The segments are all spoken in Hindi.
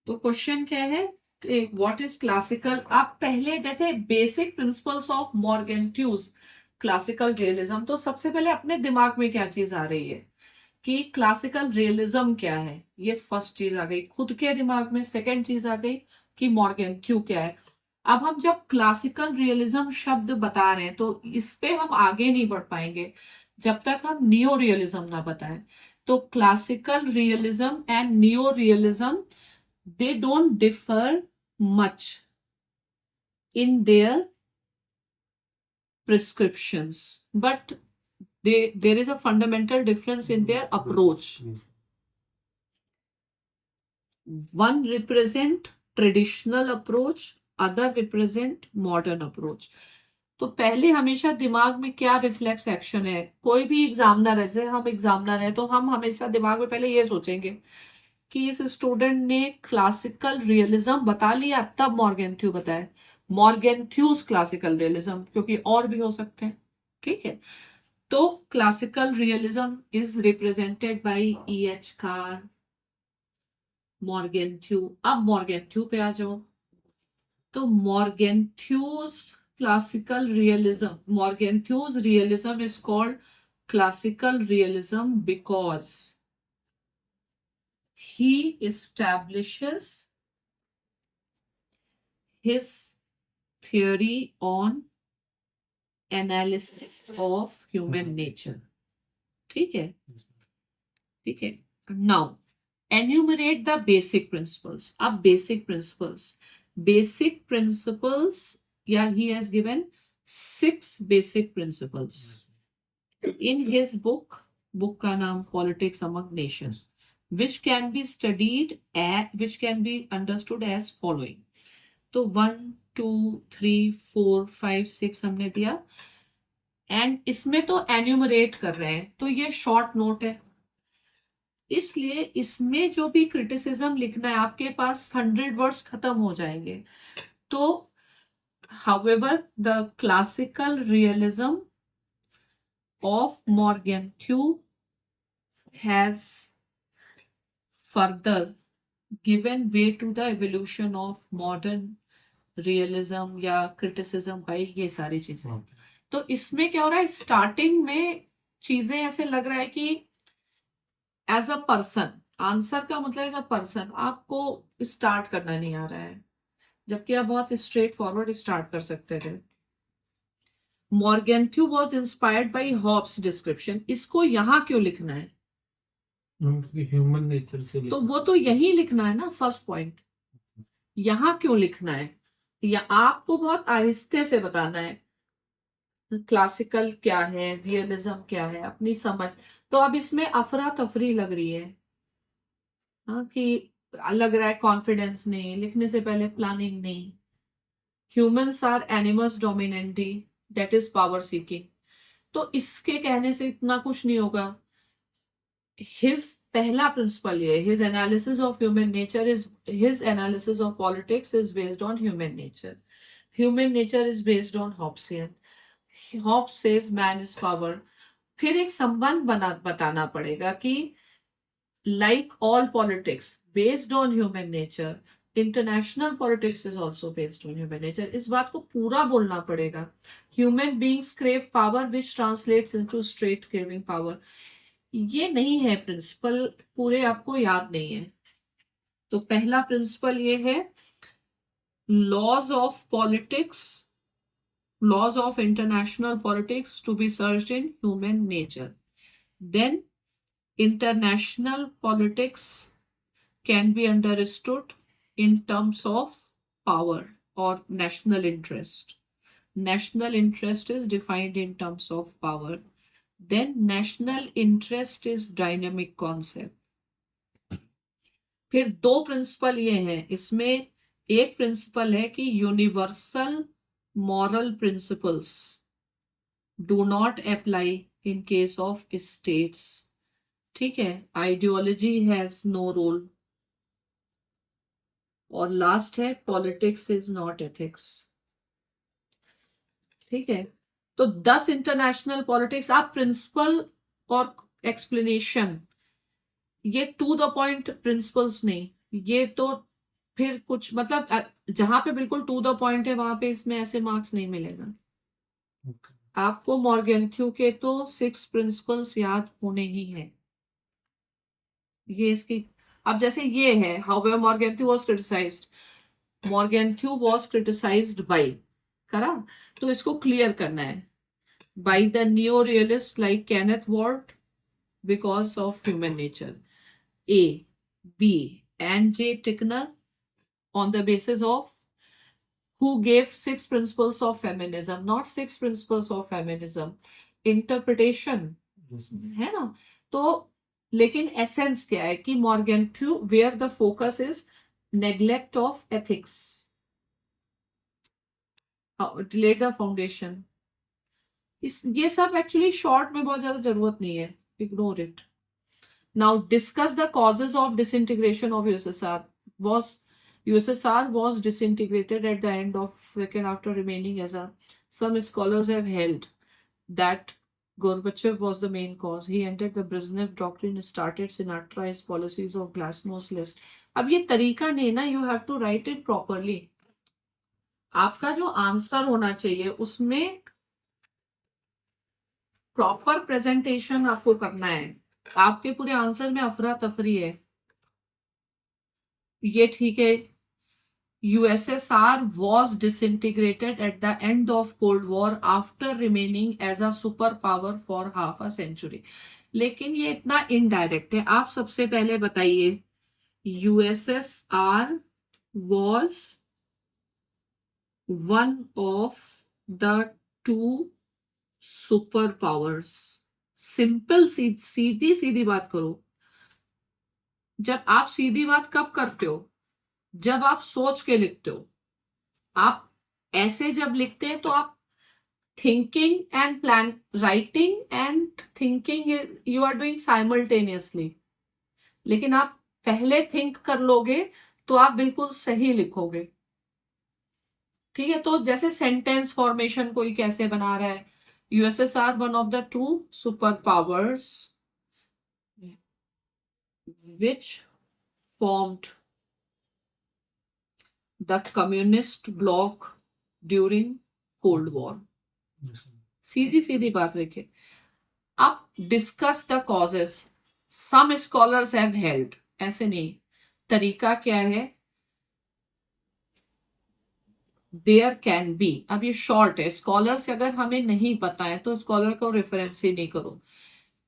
तो क्वेश्चन क्या है, व्हाट इज क्लासिकल। आप पहले जैसे basic principles of Morgenthau's classical realism, तो सबसे पहले अपने दिमाग में क्या चीज आ रही है कि क्लासिकल रियलिज्म क्या है, ये फर्स्ट चीज आ गई खुद के दिमाग में। सेकंड चीज आ गई कि मॉर्गेंट्यू क्या है। अब हम जब क्लासिकल रियलिज्म शब्द बता रहे हैं तो इस पे हम आगे नहीं बढ़ पाएंगे जब तक हम नियो रियलिज्म ना बताएं। तो classical realism and neo realism, they don't differ much in their prescriptions, but there is a fundamental difference in their approach. One represent traditional approach, other represent modern approach. तो पहले हमेशा दिमाग में क्या रिफ्लेक्स एक्शन है, कोई भी एग्जामिनर है, जैसे हम एग्जामिनर है तो हम हमेशा दिमाग में पहले ये सोचेंगे कि इस स्टूडेंट ने क्लासिकल रियलिज्म बता लिया तब मॉर्गेंथ्यू बताए, मॉर्गेंथ्यूज क्लासिकल रियलिज्म, क्योंकि और भी हो सकते हैं। ठीक है, तो classical realism is represented by E.H. Carr, Morgenthau. अब मॉर्गेंथ्यू पे आ जाओ, तो Morgenthau's classical realism, Morgenthau's realism is called classical realism because he establishes his theory on analysis of human nature। ठीक है, ठीक है। Now enumerate the basic principles. अब बेसिक प्रिंसिपल्स या he has given 6 basic principles in his book का नाम politics among Nations, which can be studied which can be understood as following। तो 1 2 3 4 5 6 हमने दिया, एंड इसमें तो एन्यूमरेट कर रहे हैं तो ये शॉर्ट नोट है, इसलिए इसमें जो भी क्रिटिसिज्म लिखना है आपके पास 100 वर्ड्स खत्म हो जाएंगे। तो however the classical realism of Morgenthau has further given way to the evolution of modern realism या criticism भाई, ये सारी चीजें। तो इसमें क्या हो रहा है, स्टार्टिंग में चीजें ऐसे लग रहा है कि एज अ पर्सन, आंसर का मतलब एज अ पर्सन आपको स्टार्ट करना नहीं आ रहा है, जबकि आप बहुत स्ट्रेट फॉरवर्ड स्टार्ट कर सकते थे। Morgenthau was inspired by Hobbes description, इसको यहाँ क्यों लिखना है, ह्यूमन नेचर से तो वो तो यही लिखना है ना, फर्स्ट पॉइंट यहाँ क्यों लिखना है, या आपको बहुत आहिस्ते से बताना है क्लासिकल क्या है, रियलिज्म क्या है, अपनी समझ। तो अब इसमें अफरा तफरी लग रही है, हाँ, कि लग रहा है कॉन्फिडेंस नहीं, लिखने से पहले प्लानिंग नहीं। Humans are animals dominantly, that is power seeking. तो इसके कहने से इतना कुछ नहीं होगा। हिज पहला प्रिंसिपल ये, his analysis of human nature is, his analysis of politics is based on human nature, human nature is based on Hobbesian, Hobbes says man is power. फिर एक संबंध बताना पड़ेगा कि like all politics based on human nature, international politics is also based on human nature। इस बात को पूरा बोलना पड़ेगा। Human beings crave power which translates into straight craving power। ये नहीं है प्रिंसिपल, पूरे आपको याद नहीं है। तो पहला प्रिंसिपल ये है, laws of politics, laws of international politics to be searched in human nature। Then international politics can be understood in terms of power or national interest। National interest is defined in terms of power। Then national interest is dynamic concept। फिर 2 प्रिंसिपल ये हैं इसमें, एक प्रिंसिपल है कि universal moral principles do not apply in case of states. ठीक है, आइडियोलॉजी हैज नो रोल। और लास्ट है, पॉलिटिक्स इज नॉट एथिक्स। ठीक है, तो 10 इंटरनेशनल पॉलिटिक्स, आप प्रिंसिपल और एक्सप्लेनेशन, ये टू द पॉइंट प्रिंसिपल्स नहीं, ये तो फिर कुछ मतलब जहां पे बिल्कुल टू द पॉइंट है वहां पे इसमें ऐसे मार्क्स नहीं मिलेगा। Okay. आपको मॉर्गेंथ्यू के तो 6 प्रिंसिपल्स याद होने ही हैं। ये इसकी, अब जैसे ये है, how Morgenthau was criticized, Morgenthau was criticized by, करा, तो इसको क्लियर करना है, by the new realist like Kenneth Waltz because of human nature, A, B and J Tickner on the basis of who gave 6 principles of feminism, not 6 principles of feminism, interpretation Yes. है ना। तो लेकिन एसेंस क्या है कि Morgenthau where the focus is neglect of ethics, delete the foundation, इस ये सब एक्चुअली शॉर्ट में बहुत ज्यादा जरूरत नहीं है, ignore it. Now discuss the causes of disintegration of USSR, was USSR was disintegrated at the end of second after remaining as a, some scholars have held that Gorbachev was the main cause. He entered the Brezhnev doctrine, started Sinatra's policies of glasnost list. अब ये तरीका नहीं ना, you have to write it properly. आपका जो आंसर होना चाहिए उसमें प्रॉपर प्रेजेंटेशन आपको करना है। आपके पूरे आंसर में अफरा तफरी है। ये ठीक है, USSR was disintegrated at the end of Cold War after remaining as a superpower for half a century. लेकिन ये इतना इनडायरेक्ट है। आप सबसे पहले बताइए, USSR was one of the two superpowers. Simple, सीधी सीधी बात करो। जब आप सीधी बात कब करते हो, जब आप सोच के लिखते हो। आप ऐसे जब लिखते हैं तो आप thinking and plan, writing and thinking you are doing simultaneously. लेकिन आप पहले थिंक कर लोगे तो आप बिल्कुल सही लिखोगे। ठीक है, तो जैसे सेंटेंस फॉर्मेशन कोई कैसे बना रहा है, USSR one of the two super powers which formed the communist bloc during cold war. Yes. सीधी सीधी बात लिखे। अब discuss the causes, some scholars have held, ऐसे नहीं, तरीका क्या है, देयर कैन बी, अब ये शॉर्ट है, स्कॉलर्स अगर हमें नहीं पता है तो स्कॉलर को रेफरेंस ही नहीं करो।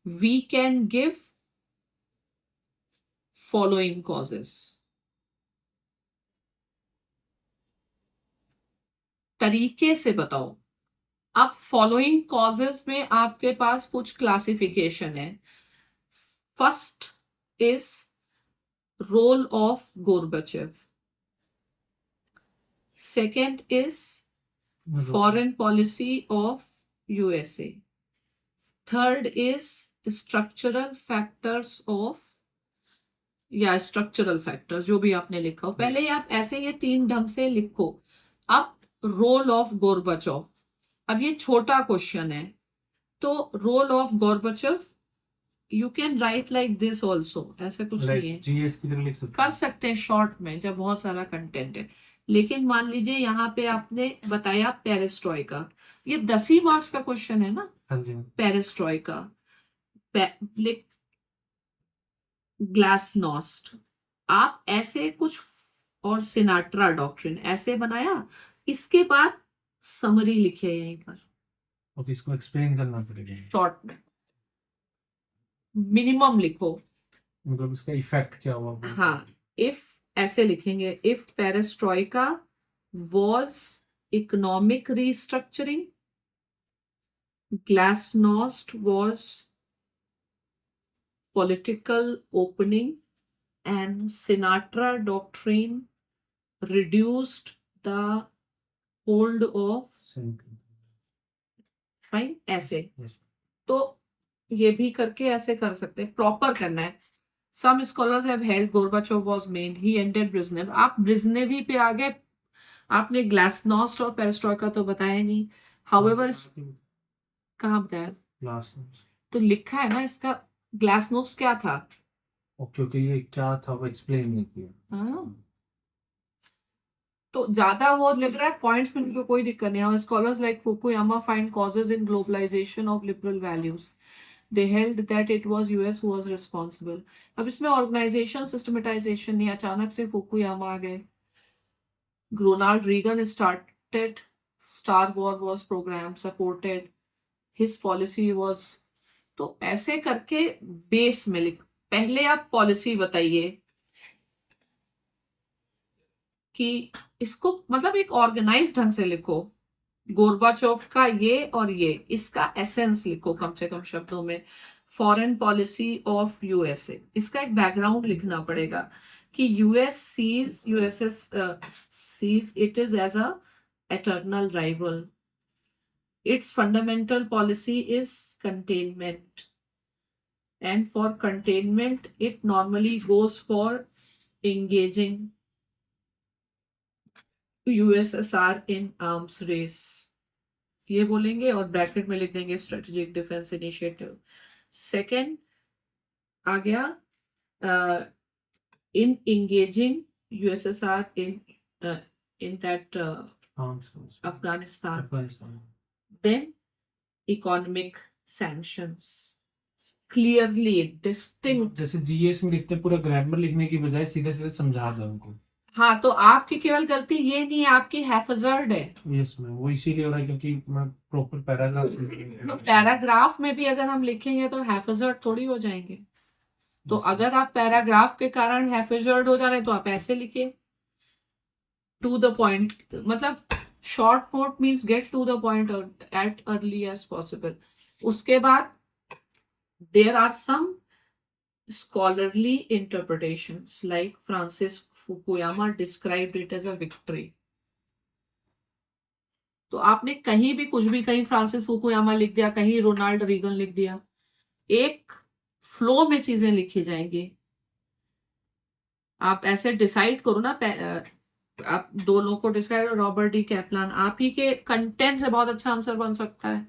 We can give following causes, तरीके से बताओ। अब फॉलोइंग कॉजेस में आपके पास कुछ क्लासिफिकेशन है। First is role of Gorbachev, second is foreign policy of USA, third is structural factors of, या structural factors, जो भी आपने लिखा हो पहले आप ऐसे ये तीन ढंग से लिखो। अब रोल ऑफ गोरबचेव, अब ये छोटा क्वेश्चन है तो role of Gorbachev you can write like this also, ऐसा कुछ नहीं है, जीएस की तरह लिख सकते कर सकते हैं शॉर्ट में जब बहुत सारा कंटेंट है। लेकिन मान लीजिए यहाँ पे आपने बताया पेरिस्ट्रॉइका, ये 10 ही मार्क्स का क्वेश्चन है ना, हाँ जी। पेरिस्ट्रॉइका, ग्लासनोस्ट, आप ऐसे कुछ, और सिनाट्रा डॉक्ट्रिन ऐसे बनाया, इसके बाद समरी लिखे यहीं पर ओके, इसको एक्सप्लेन करना पड़ेगा, शॉर्ट में मिनिमम लिखो। मतलब इसका इफेक्ट क्या हुआ वो। हाँ, इफ ऐसे लिखेंगे, if पेरिस्ट्रॉइका was economic restructuring, glasnost was political opening, and Sinatra doctrine reduced the hold of, fine, ऐसे। Yes. तो ये भी करके ऐसे कर सकते हैं, प्रॉपर करना है। Some scholars have held Gorbachev was main, he ended Brezhnev, आप ब्रिजनेव ही पे आ गए, आपने ग्लासनोस्ट और पेरिस्ट्रॉइका तो बताया नहीं। हाउएवर कहाँ बताया, ग्लासनोस्ट तो लिखा है ना इसका, ग्लासनोस्ट क्या था। ओके ओके, ये क्या था वो एक्सप्लेन नहीं किया। हाँ, तो ज्यादा वो लग रहा है, पॉइंट्स में उनको कोई दिक्कत नहीं है। Scholars like Fukuyama find causes in globalisation of liberal values, they held that it was US who was responsible. अब इसमें ऑर्गेनाइजेशन सिस्टमेटाइजेशन नहीं, अचानक से फुकुयामा आ गए। Ronald Reagan started star war was program supported, his policy was. तो ऐसे करके बेस में लिख, पहले आप पॉलिसी बताइए कि इसको मतलब एक ऑर्गेनाइज ढंग से लिखो। गोरबाचोव का ये और ये, इसका एसेंस लिखो कम से कम शब्दों में। फॉरेन पॉलिसी ऑफ यूएसए, इसका एक बैकग्राउंड लिखना पड़ेगा कि US sees it is as a eternal rival. Its fundamental policy is containment. And for containment, it normally goes for engaging USSR in arms race. ये बोलेंगे और ब्रैकेट में लिख देंगे स्ट्रेटेजिक डिफेंस इनिशिएटिव। सेकेंड आ गया in engaging USSR in that Afghanistan. Then economic sanctions, clearly distinct. जैसे जीएस में लिखते हैं, पूरा ग्रामर लिखने की बजाय सीधे सीधे समझा दो उनको। हाँ, तो आपकी केवल गलती ये नहीं है, आपकी हैफजर्ड है। यस मैम, वो इसीलिए हो रहा है क्योंकि मैं प्रॉपर पैराग्राफ में भी अगर हम लिखेंगे तो हैफजर्ड थोड़ी हो जाएंगे। तो अगर आप पैराग्राफ के कारण हैफजर्ड हो जा रहे हैं तो आप ऐसे लिखिए, टू द पॉइंट, मतलब short note means get to the point at early as possible. उसके बाद there are some scholarly interpretations like Francis Fukuyama described it as a victory. तो आपने कहीं भी कुछ भी, कहीं फ्रांसिस फुकुयामा लिख दिया, कहीं रोनाल्ड रीगन लिख दिया, एक फ्लो में चीजें लिखी जाएंगी। आप ऐसे डिसाइड करो ना, आप दो लोगों को डिस्क्राइब, रॉबर्ट डी कैपलान, आप ही के कंटेंट से बहुत अच्छा आंसर बन सकता है।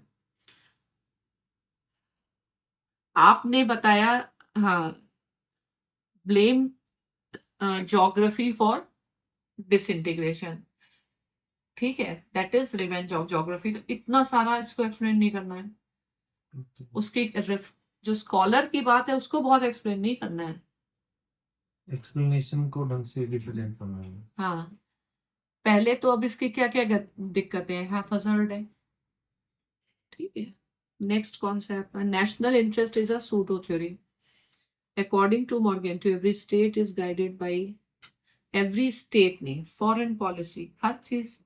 आपने बताया, हाँ, ब्लेम ज्योग्राफी फॉर डिसइंटीग्रेशन, ठीक है, that is revenge of geography. तो इतना सारा इसको एक्सप्लेन नहीं करना है। उसकी जो स्कॉलर की बात है उसको बहुत एक्सप्लेन नहीं करना है, एक्सप्लेनेशन को ढंग से रिप्रेजेंट करना है। हाँ, पहले तो अब इसकी क्या क्या दिक्कतें हैं, हैफजर्ड है, ठीक है। Next concept, national interest is a pseudo theory. According to Morgan, to every state is guided by, every state नहीं, फॉरेन पॉलिसी, हर चीज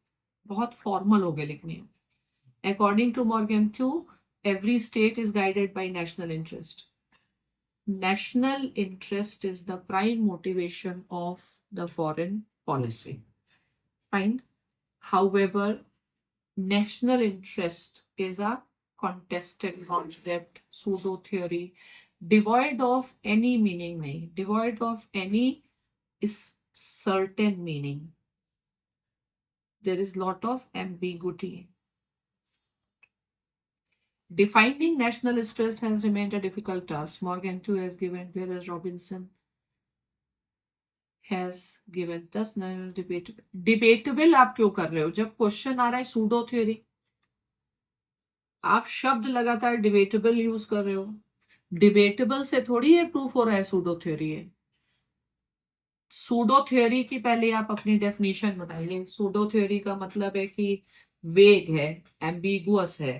बहुत फॉर्मल हो गए लिखनी है। According to Morgenthau, every state is guided by national interest. National interest is the prime motivation of the foreign policy. Fine. However, national interest is a contested concept, pseudo theory, devoid of any meaning, devoid of any is certain meaning. There is lot of ambiguity. Defining national interest has remained a difficult task. Morgenthau has given, whereas Robinson has given. Thus, none is debatable. Debatable आप क्यों कर रहे हो जब क्वेश्चन आ रहा है सूडो थ्योरी? आप शब्द लगातार डिबेटेबल यूज कर रहे हो। डिबेटेबल से थोड़ी ये प्रूफ हो रहा है सूडो थ्योरी है। सूडो थ्योरी की पहले आप अपनी डेफिनेशन बताइए। सूडो थ्योरी का मतलब है कि वेग है, एम्बिगुअस है।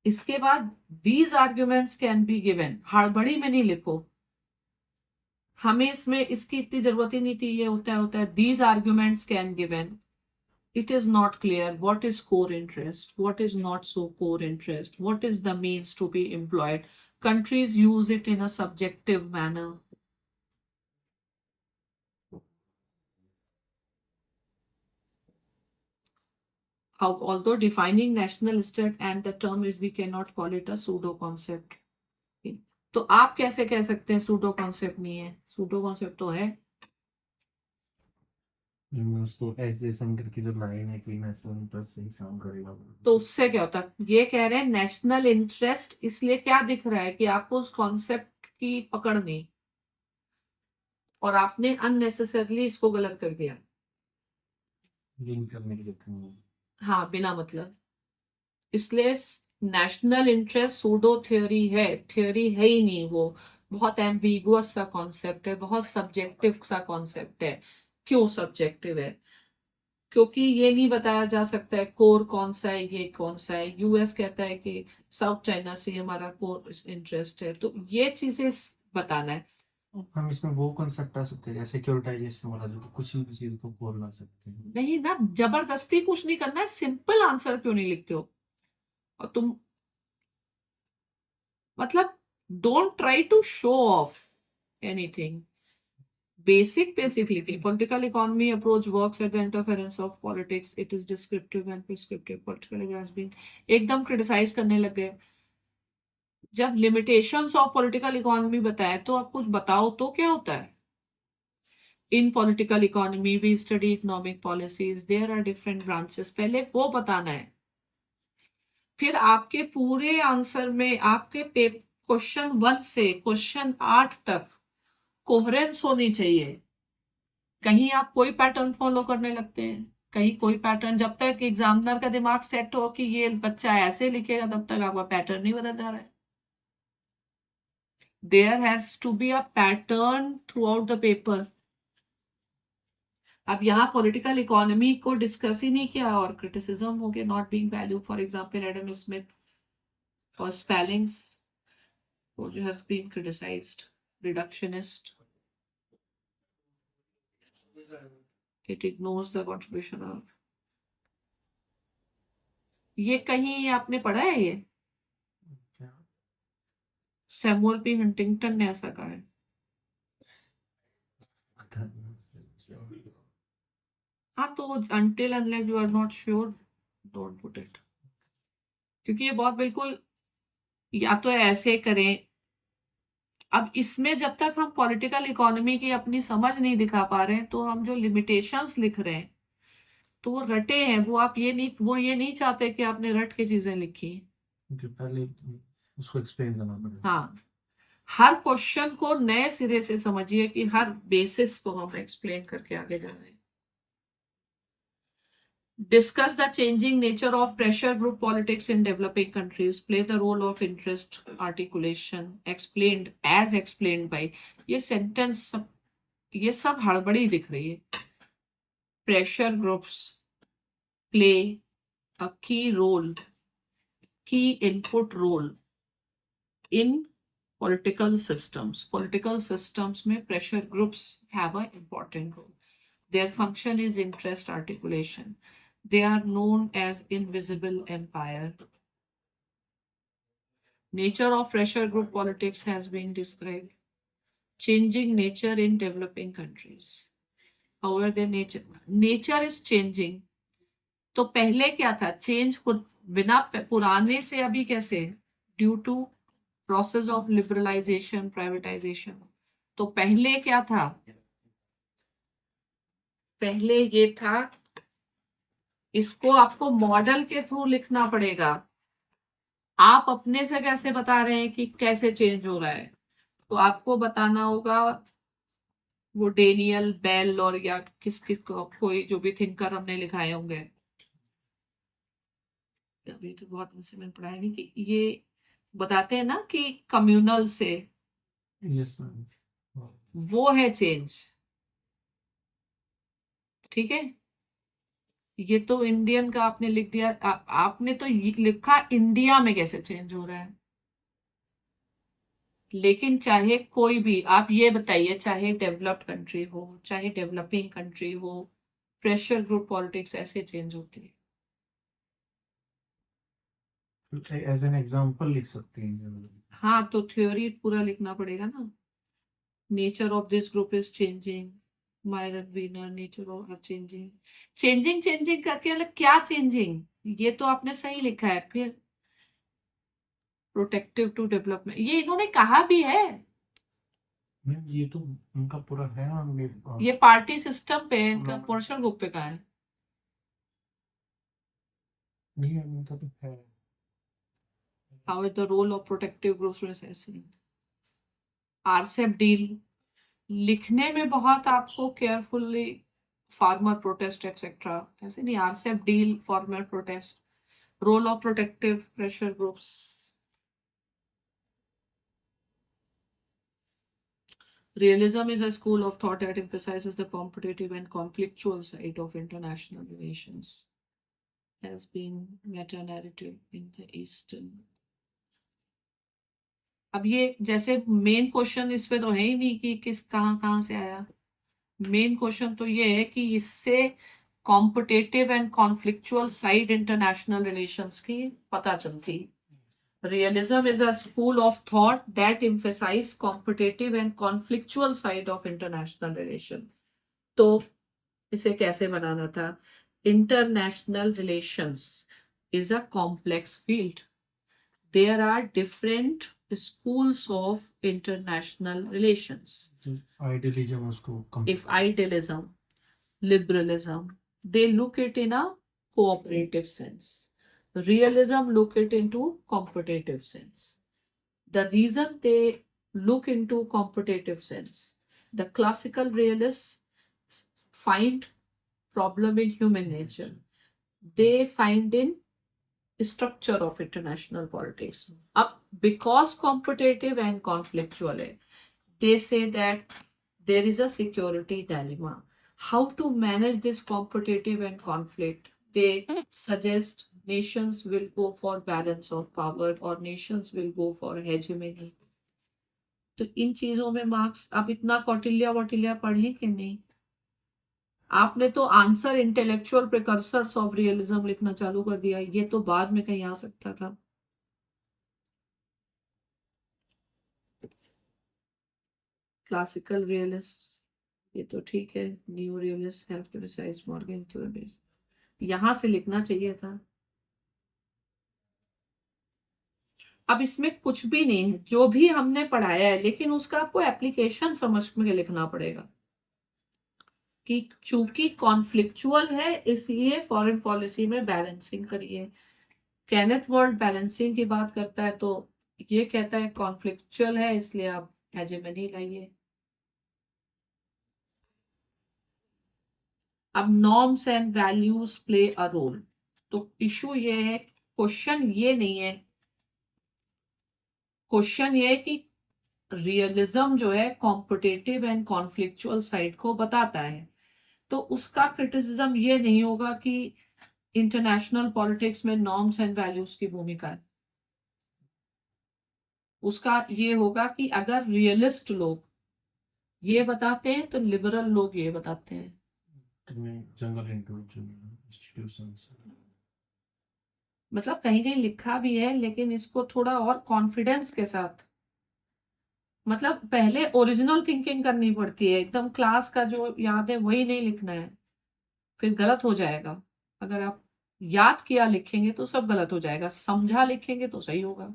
इसके बाद these arguments can be given, हड़बड़ी में नहीं लिखो, हमें इसमें इसकी इतनी जरूरत ही नहीं थी। ये होता है these arguments can given, it is not clear what is core interest, what is not so core interest, what is the means to be employed. Countries use it in a subjective manner. Although defining national state and the term is, we cannot call it a pseudo concept. तो आप कैसे कह सकते हैं सूडो कॉन्सेप्ट नहीं है? सूडो कॉन्सेप्ट तो है। उसको ऐसे संकर की जो लाइन है कि नेशनल इंटरेस्ट से काम करेगा, तो उससे क्या होता है? ये कह रहे हैं नेशनल इंटरेस्ट, इसलिए क्या दिख रहा है कि आपको उस कॉन्सेप्ट की पकड़ नहीं, और आपने अननेसेसरली इसको गलत कर दिया। लिंक करने की जरूरत नहीं है। हाँ, बिना मतलब। इसलिए नेशनल इंटरेस्ट सूडो थ्योरी है, थ्योरी है ही नहीं वो। बहुत एम्बिगुअस सा कॉन्सेप्ट है, बहुत सब्जेक्टिव सा कॉन्सेप्ट है। क्यों सब्जेक्टिव है? क्योंकि ये नहीं बताया जा सकता है कोर कौन सा है, ये कौन सा है। यूएस कहता है कि साउथ चाइना सी हमारा कोर इंटरेस्ट है, तो ये चीजें बताना है। हम इसमें वो कॉन्सेप्ट आ सकते हैं सिक्योरिटाइजेशन वाला, जो कि कुछ भी चीज को बोल ना सकते हैं। नहीं ना, जबरदस्ती कुछ नहीं करना है, सिंपल आंसर क्यों नहीं लिखते हो? और तुम मतलब don't try to show off anything. Basically, political economy approach works at the interference of politics. It is descriptive and prescriptive. Political has been एकदम क्रिटिसाइज करने लग गए। जब लिमिटेशंस ऑफ पॉलिटिकल इकोनॉमी बताए तो आप कुछ बताओ तो क्या होता है। In political economy we study economic policies, there are different branches, पहले वो बताना है। फिर आपके पूरे आंसर में आपके क्वेश्चन 1 से क्वेश्चन 8 तक कोहरेंस होनी चाहिए। कहीं आप कोई पैटर्न फॉलो करने लगते हैं, कहीं कोई पैटर्न। जब तक एग्जामिनर का दिमाग सेट हो कि ये बच्चा ऐसे लिखेगा, तब तक आपका पैटर्न नहीं बदल जा रहा है। There has to be a pattern throughout the paper. अब यहाँ पॉलिटिकल इकोनॉमी को डिस्कस ही नहीं किया और क्रिटिसिज्म हो गया, not being value for example Adam Smith और स्पेलिंग्स जो has been criticised, reductionist, it ignores the contribution of. ये कहीं आपने पढ़ा है? ये क्या? सैमुअल पी हंटिंगटन ने ऐसा कहा है। पता नहीं। हाँ, तो until unless you are not sure, don't put it। क्योंकि ये बहुत बिल्कुल, या तो ऐसे करें। अब इसमें जब तक हम पॉलिटिकल इकोनॉमी की अपनी समझ नहीं दिखा पा रहे हैं, तो हम जो लिमिटेशंस लिख रहे हैं तो वो रटे हैं। वो ये नहीं चाहते कि आपने रट के चीजें लिखी। क्योंकि पहले उसको एक्सप्लेन करना पड़ेगा। हाँ, हर क्वेश्चन को नए सिरे से समझिए कि हर बेसिस को हम एक्सप्लेन करके आगे जा रहे हैं। Discuss the changing nature of pressure group politics in developing countries. Play the role of interest articulation. Explained as explained by। ये सेंटेंस सब, ये सब हड़बड़ी दिख रही है। Pressure groups play a key role, key input role in political systems. Political systems में pressure groups have an important role. Their function is interest articulation. They are known as invisible empire. Nature of pressure group politics has been described. Changing nature in developing countries. However, their nature is changing. तो पहले क्या था? चेंज बिना पुराने से अभी कैसे? Due to process of liberalisation, privatisation. तो पहले क्या था? पहले ये था, इसको आपको मॉडल के थ्रू लिखना पड़ेगा। आप अपने से कैसे बता रहे हैं कि कैसे चेंज हो रहा है? तो आपको बताना होगा वो डेनियल बेल और या किस किस को, कोई जो भी थिंकर हमने लिखाए होंगे। अभी तो बहुत मैंने पढ़ा है कि ये बताते हैं ना कि कम्युनल से यस मैम। वो है चेंज। ठीक है, ये तो इंडियन का आपने लिख दिया। आपने तो लिखा इंडिया में कैसे चेंज हो रहा है। लेकिन चाहे कोई भी, आप ये बताइए, चाहे डेवलप्ड कंट्री हो चाहे डेवलपिंग कंट्री हो, प्रेशर ग्रुप पॉलिटिक्स ऐसे चेंज होती है। एज एन एग्जांपल लिख सकते हैं। हाँ, तो थ्योरी पूरा लिखना पड़ेगा ना। Nature of this group is changing, Myron Weiner, nature of changing. Changing changing करके अलग क्या चेंजिंग? ये तो आपने सही लिखा है। फिर प्रोटेक्टिव टू डेवलपमेंट, ये इन्होंने कहा भी है। मैम ये तो उनका पूरा है हमने। ये पार्टी सिस्टम पे है, इनका पोर्शन ग्रुप पे कहा है। नहीं मैम, उनका तो है। How is the role of protective groups ऐसे। आरसेप डील लिखने में बहुत आपको केयरफुली फार्मर प्रोटेस्ट एक्सेट्रा, ऐसे नहीं, RCEP deal farmer protest, role of protective pressure groups. Realism is a school of thought that emphasizes the competitive and conflictual side of international relations, has been meta-narrative in the Eastern. अब ये जैसे मेन क्वेश्चन इस पे तो है ही नहीं कि किस कहाँ से आया. मेन क्वेश्चन तो ये है कि इससे competitive and conflictual side international relations की पता चलती. Realism is a school of thought that emphasize competitive and conflictual side of international relation. तो इसे कैसे बनाना था? International relations is a complex field. There are different schools of international relations. Idealism उसको If idealism, liberalism, they look it in a cooperative sense. Realism look it into competitive sense. The reason they look into competitive sense, the classical realists find problem in human nature. They find in structure of international politics. Up because competitive and conflictual hai, they say that there is a security dilemma. How to manage this competitive and conflict? They suggest nations will go for balance of power or nations will go for hegemony. तो इन चीजों में मार्क्स, आप इतना कौटिल्य वटिल्य पढ़े कि नहीं? आपने तो answer intellectual precursors of realism लिखना चालू कर दिया. ये तो बाद में कहीं आ सकता था. क्लासिकल रियलिस्ट ये तो ठीक है. New realist have criticised Morgan theories, यहां से लिखना चाहिए था. अब इसमें कुछ भी नहीं है, जो भी हमने पढ़ाया है, लेकिन उसका आपको एप्लीकेशन समझ में लिखना पड़ेगा कि चूंकि कॉन्फ्लिक्चुअल है इसलिए फॉरेन पॉलिसी में बैलेंसिंग करिए. केनेथ वर्ल्ड बैलेंसिंग की बात करता है तो ये कहता है कॉन्फ्लिक्चुअल है इसलिए आप हेजेमनी लाइए. अब norms and values play a role. तो इशू ये है, क्वेश्चन ये नहीं है. क्वेश्चन ये है कि रियलिज्म जो है कॉम्पिटेटिव एंड कॉन्फ्लिक्चुअल साइड को बताता है. तो उसका क्रिटिसिज्म ये नहीं होगा कि इंटरनेशनल पॉलिटिक्स में नॉर्म्स एंड वैल्यूज की भूमिका है. उसका ये होगा कि अगर रियलिस्ट लोग ये बताते हैं तो लिबरल लोग ये बताते हैं. जंगल इंस्टीट्यूशंस मतलब कहीं कहीं लिखा भी है, लेकिन इसको थोड़ा और कॉन्फिडेंस के साथ, मतलब पहले ओरिजिनल थिंकिंग करनी पड़ती है. एकदम क्लास का जो याद है वही नहीं लिखना है, फिर गलत हो जाएगा. अगर आप याद किया लिखेंगे तो सब गलत हो जाएगा, समझा लिखेंगे तो सही होगा.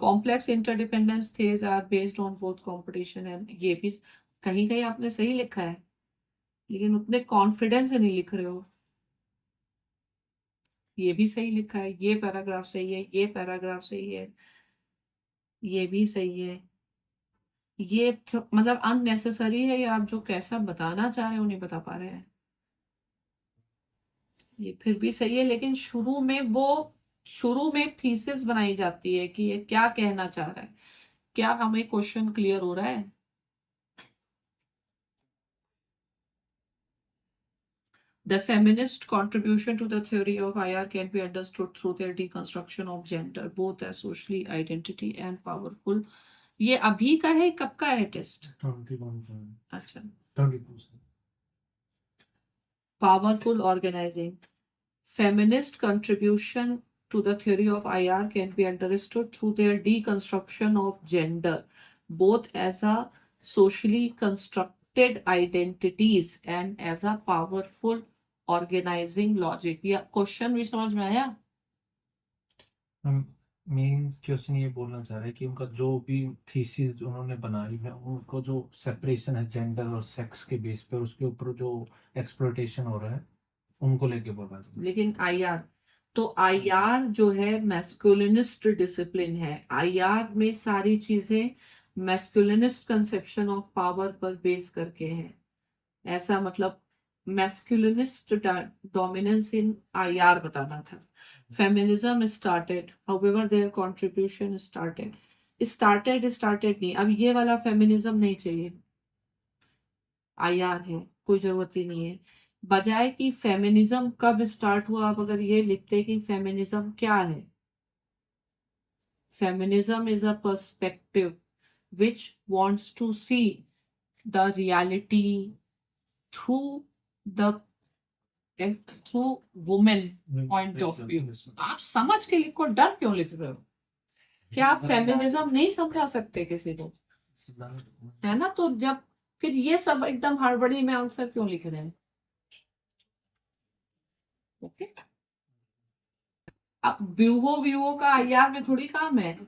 Complex interdependence these are based on both competition and, ये भी कहीं कहीं आपने सही लिखा है, लेकिन उतने कॉन्फिडेंस से नहीं लिख रहे हो. ये भी सही लिखा है, ये पैराग्राफ सही है, ये पैराग्राफ सही है, ये भी सही है. ये मतलब अननेसेसरी है, या आप जो कैसा बताना चाह रहे हो नहीं बता पा रहे हैं. ये फिर भी सही है, लेकिन शुरू में एक थीसिस बनाई जाती है कि ये क्या कहना चाह रहा है. क्या हमें क्वेश्चन क्लियर हो रहा है? The feminist contribution to the theory of IR can be understood through their deconstruction of gender, both as socially identity and powerful. ये अभी का है, कब का है टेस्ट? 21. अच्छा. 22. Powerful organizing. Feminist contribution to the theory of IR can be understood through their deconstruction of gender, both as a socially constructed identities and as a powerful organizing logic. या क्वेश्चन भी समझ में आया? हम मेन क्वेश्चन ये बोलना चाह रहे हैं कि उनका जो भी थीसिस उन्होंने बनाई है, उनको जो सेपरेशन है जेंडर और सेक्स के बेस पे, उसके ऊपर जो एक्सप्लॉयटेशन हो रहा है उनको लेके बोला है. लेकिन आईआर, तो आईआर जो है मैस्कुलिनिस्ट डिसिप्लिन है. आईआर में सारी चीजें मैस्कुलिनिस्ट कंसेप्शन ऑफ पावर पर बेस करके हैं. ऐसा मतलब masculinist dominance in IR बताना था. Feminism started, however their contribution started नहीं. अब ये वाला फेमिनिज्म नहीं चाहिए. IR है, कोई जरूरत ही नहीं है. बजाय कि फेमिनिज्म कब स्टार्ट हुआ, आप अगर ये लिखते कि फेमिनिज्म क्या है. Feminism is a perspective which wants to see the reality through the through women point of view. आप समझ के लिखो, डर क्यों लिख रहे हो? क्या आप फेमिनिज्म नहीं समझा सकते किसी को? है ना? तो जब फिर ये सब एकदम हड़बड़ी में आंसर क्यों लिख रहे हैं? ओके, अब व्यूहो का IR में थोड़ी काम है.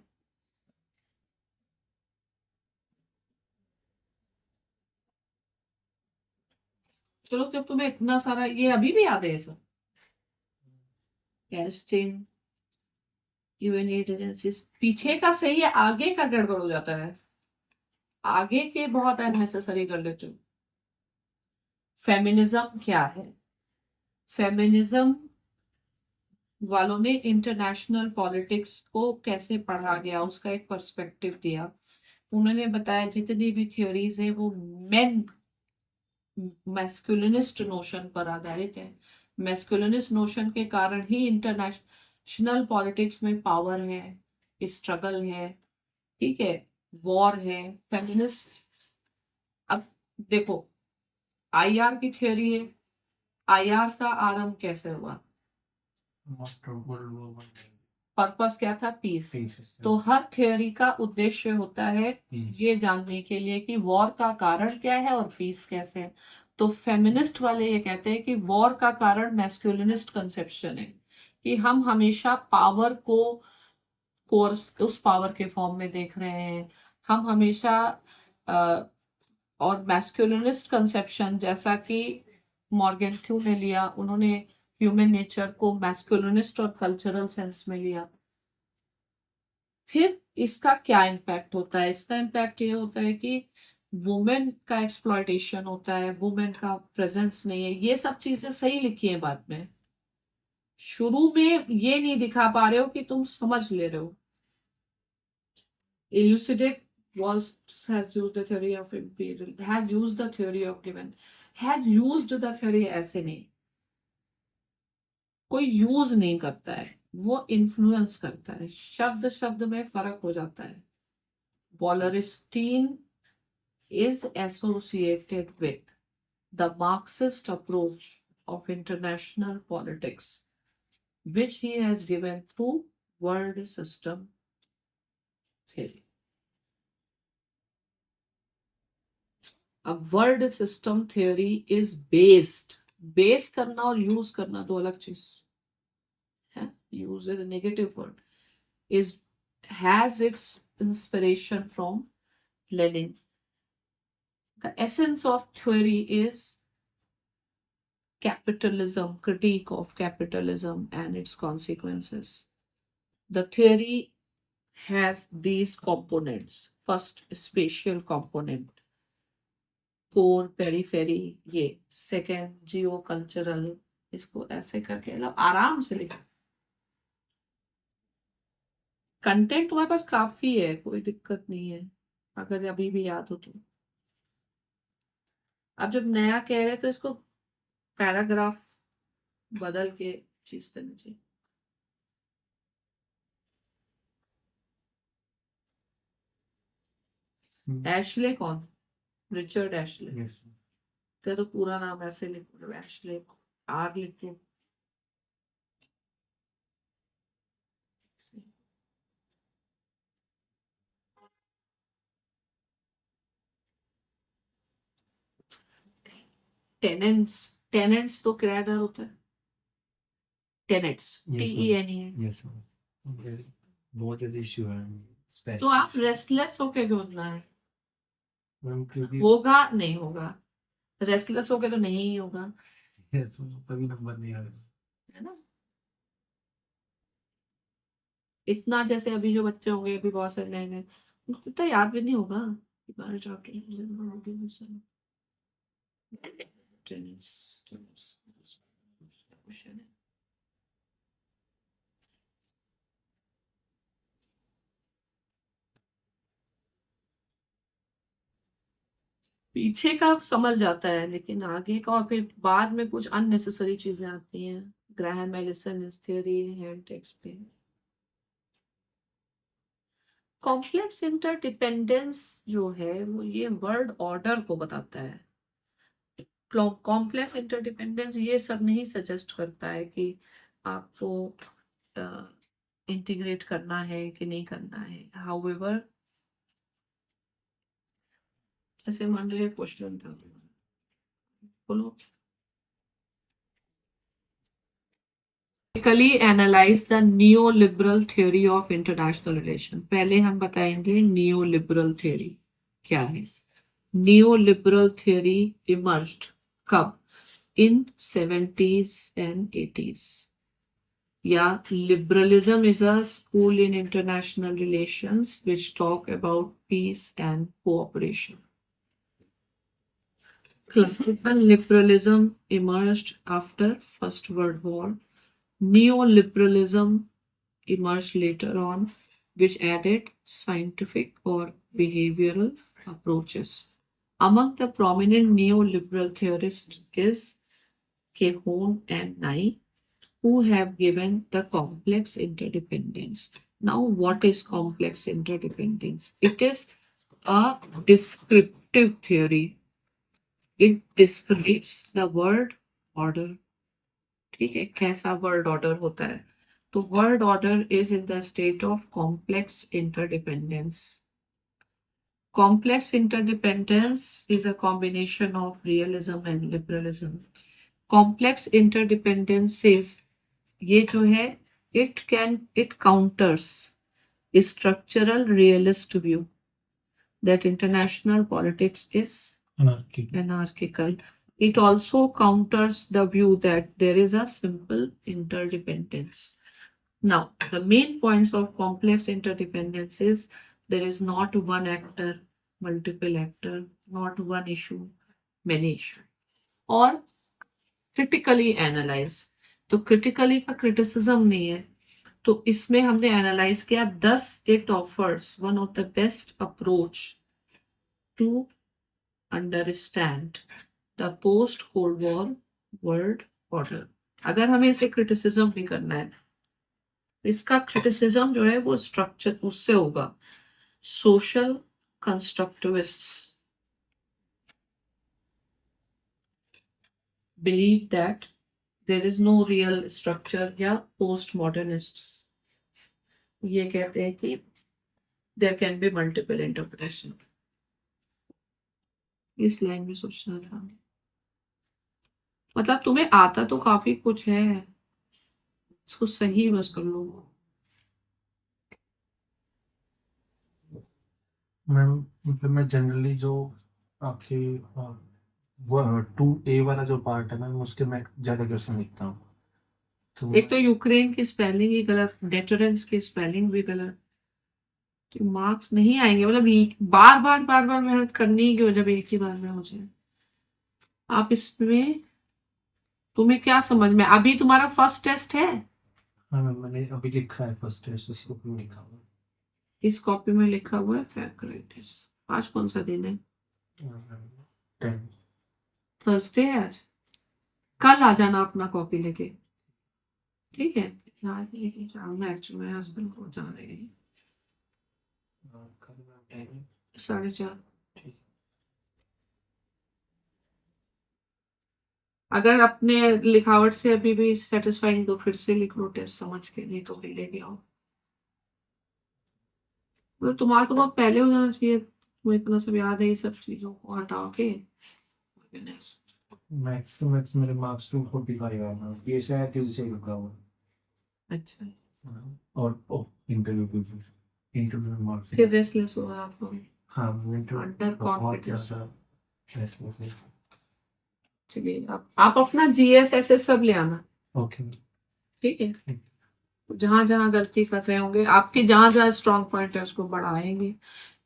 चलो, जब तुम्हें इतना सारा ये अभी भी याद है सब. कैरेस्टिन, यूएन एजेंसीज, पीछे का सही है, आगे का गड़बड़ हो जाता है. आगे के बहुत अननेसेसरी कर लेते हो. फेमिनिज्म क्या है? फेमिनिज्म वालों ने इंटरनेशनल पॉलिटिक्स को कैसे पढ़ा गया उसका एक पर्सपेक्टिव दिया. उन्होंने बताया जितनी भी थ्योरीज है वो मेन मैस्कुलिनिस्ट नोशन पर आधारित है. मैस्कुलिनिस्ट नोशन के कारण ही इंटरनेशनल पॉलिटिक्स में पावर है, स्ट्रगल है, ठीक है, वॉर है. फेमिनिस्ट, अब देखो, IR की थ्योरी है. IR का आरंभ कैसे हुआ? पर्पस क्या था? पीस. तो हर थ्योरी का उद्देश्य होता है ये जानने के लिए कि वॉर का कारण क्या है और पीस कैसे है. तो फेमिनिस्ट वाले ये कहते हैं कि वॉर का कारण मैस्कुलिनिस्ट कंसेप्शन है कि हम हमेशा पावर को कोर्स उस पावर के फॉर्म में देख रहे हैं. हम हमेशा और मैस्कुलिनिस्ट कंसेप्शन जैसा कि मॉर्गेंथ्यू ने लिया, उन्होंने ह्यूमन नेचर को मैस्कुलिनिस्ट और कल्चरल सेंस में लिया. फिर इसका क्या इम्पैक्ट होता है? इसका इम्पैक्ट ये होता है कि वुमेन का एक्सप्लॉयटेशन होता है, वुमेन का प्रेजेंस नहीं है. ये सब चीजें सही लिखी है बाद में. शुरू में ये नहीं दिखा पा रहे हो कि तुम समझ ले रहे हो. Elucidate has used the theory of imperial, has used the theory of given, has used the theory. ऐसे नहीं, कोई यूज नहीं करता है, वो इन्फ्लुएंस करता है. शब्द शब्द में फर्क हो जाता है. Wallerstein is associated with the Marxist approach of international politics, which he has given through world system theory. A world system theory is based. Base करना और यूज करना दो अलग चीज है. Use is a negative word. Is has its inspiration from Lenin. The essence of theory is capitalism, critique of capitalism and its consequences. The theory has these components. First, spatial component, core, periphery, ये. Second, geocultural. इसको ऐसे करके मतलब आराम से लिखो. कंटेंट तुम्हारे पास काफी है, कोई दिक्कत नहीं है अगर अभी भी याद हो तो. अब जब नया कह रहे तो इसको पैराग्राफ बदल के चीज करनी चाहिए. एशले कौन? Richard Ashley. तेरा तो पूरा नाम ऐसे लिखो, एशले आर लिखो. टेनेंट्स, टेनेंट्स तो किराएदार होता है. Tenants, TENE. बहुत ज्यादा इश्यू है. तो आप रेस्टलेस होके ढूंढना है. क्योंकि होगा नहीं होगा, रेस्टलेस होके तो नहीं ही होगा, तभी नंबर नहीं आ रहा है ना. इतना जैसे अभी जो बच्चे होंगे, अभी बहुत सारे नए नए, उनको इतना याद भी नहीं होगा. क्वेश्चन है। पीछे का समझ जाता है लेकिन आगे का और फिर बाद में कुछ अननेसेसरी चीजें आती हैं। Graham Allison is theory had explain. Complex interdependence जो है वो ये वर्ड ऑर्डर को बताता है। कॉम्प्लेक्स इंटरडिपेंडेंस ये सब नहीं सजेस्ट करता है कि आपको इंटीग्रेट करना है कि नहीं करना है। हाउएवर जैसे मान लीजिए क्वेश्चन था, बोलो analyse the neoliberal theory of international relation. पहले हम बताएंगे नियोलिबरल थ्योरी क्या है। नियोलिबरल थ्योरी इमर्ज्ड कब? in 70s and 80s. Yeah, liberalism is a school in international relations which talk about peace and cooperation. Classical liberalism emerged after First World War. Neoliberalism emerged later on, which added scientific or behavioral approaches. Among the prominent neoliberal theorists is Kehon and Nye, who have given the complex interdependence. Now, what is complex interdependence? It is a descriptive theory. It describes the word order. ठीक है, कैसा वर्ड ऑर्डर होता है? तो word order is in the state of complex interdependence. Complex interdependence is a combination of realism and liberalism. Complex interdependence is ये जो है it counters a structural realist view that international politics is anarchical. It also counters the view that there is a simple interdependence. Now, the main points of complex interdependence is there is not one actor, multiple actor, not one issue, many issues. Or critically analyze. तो क्रिटिकली का क्रिटिसिज्म नहीं है, तो इसमें हमने एनालाइज किया 10 it offers one of the best approach to understand the post cold war world order. अगर हमें इसे क्रिटिसिज्म भी करना है, इसका क्रिटिसिज्म जो है वो स्ट्रक्चर उससे होगा. Social constructivists believe that there is no real structure या postmodernists ये कहते हैं कि there can be multiple interpretation. इस लाइन में सोचना था. मतलब तुम्हें आता तो काफी कुछ है, इसको सही बस कर लो. मैम मतलब मैं जनरली जो आपके वो 2A वाला जो पार्ट है मैम उसके मैं ज्यादा क्वेश्चन लिखता हूँ. तो एक तो यूक्रेन की स्पेलिंग ही गलत, डेटरेंस की स्पेलिंग भी गलत, तो मार्क्स नहीं आएंगे. मतलब बार बार मेहनत करनी क्यों जब एक ही बार में हो जाए. आप इसमें तुम्हें क्या समझ में, अभी तुम्हारा फर्स्ट टेस्ट है. हाँ मैम मैंने अभी लिखा है फर्स्ट टेस्ट, इसी को भी लिखा हुआ है. इस कॉपी में लिखा हुआ है फैक्रेटिस. आज कौन सा दिन है? 10. थर्सडे है आज. कल आ जाना अपना कॉपी लेके, ठीक है. आज लेके जाना, एक्चुअली मेरे हस्बैंड को जा रहे हैं 4:30. अगर अपने लिखावट से अभी भी सेटिस्फाइंग तो फिर से लिख लो टेस्ट समझ के, नहीं तो फिर लेके आओ. तो तुम्हारा तो बहुत पहले हो जाना चाहिए, तुम्हें इतना सब याद है. ये सब चीजों को हटा के मैथ्स तो मैथ्स मेरे मार्क्स 245 आए ना, ये शायद दिल से लिखा हुआ. अच्छा. और इंटरव्यू में मार्क्स फिर रेस्टलेस हो रहा था. हाँ इंटरव्यू अंडर बहुत कॉन्फिडेंस. ज्यादा रेस्टलेस है. चलिए आप अपना GSS सब ले आना, ओके ठीक है. जहां जहां गलती कर रहे होंगे, आपके जहां जहां स्ट्रॉन्ग पॉइंट है उसको बढ़ाएंगे.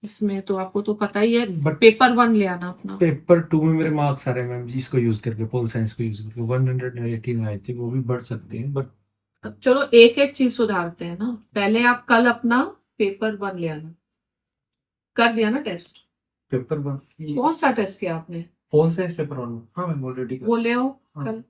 इसमें तो आपको तो पता ही है, बट पेपर 1 ले आना अपना। पेपर 2 में मेरे मार्क्स आ रहे हैं मैम, इसको यूज करके, पोल साइंस को यूज करके 118 आए थे, वो भी बढ़ सकते हैं बट अब चलो एक एक चीज सुधारते हैं ना, पहले आप कल अपना पेपर 1 ले आना। कर दिया ना टेस्ट? पेपर 1 कौन सा टेस्ट किया आपने? पोल साइंस पेपर 1, हाँ मैम ऑलरेडी वो ले आओ हाँ। कल।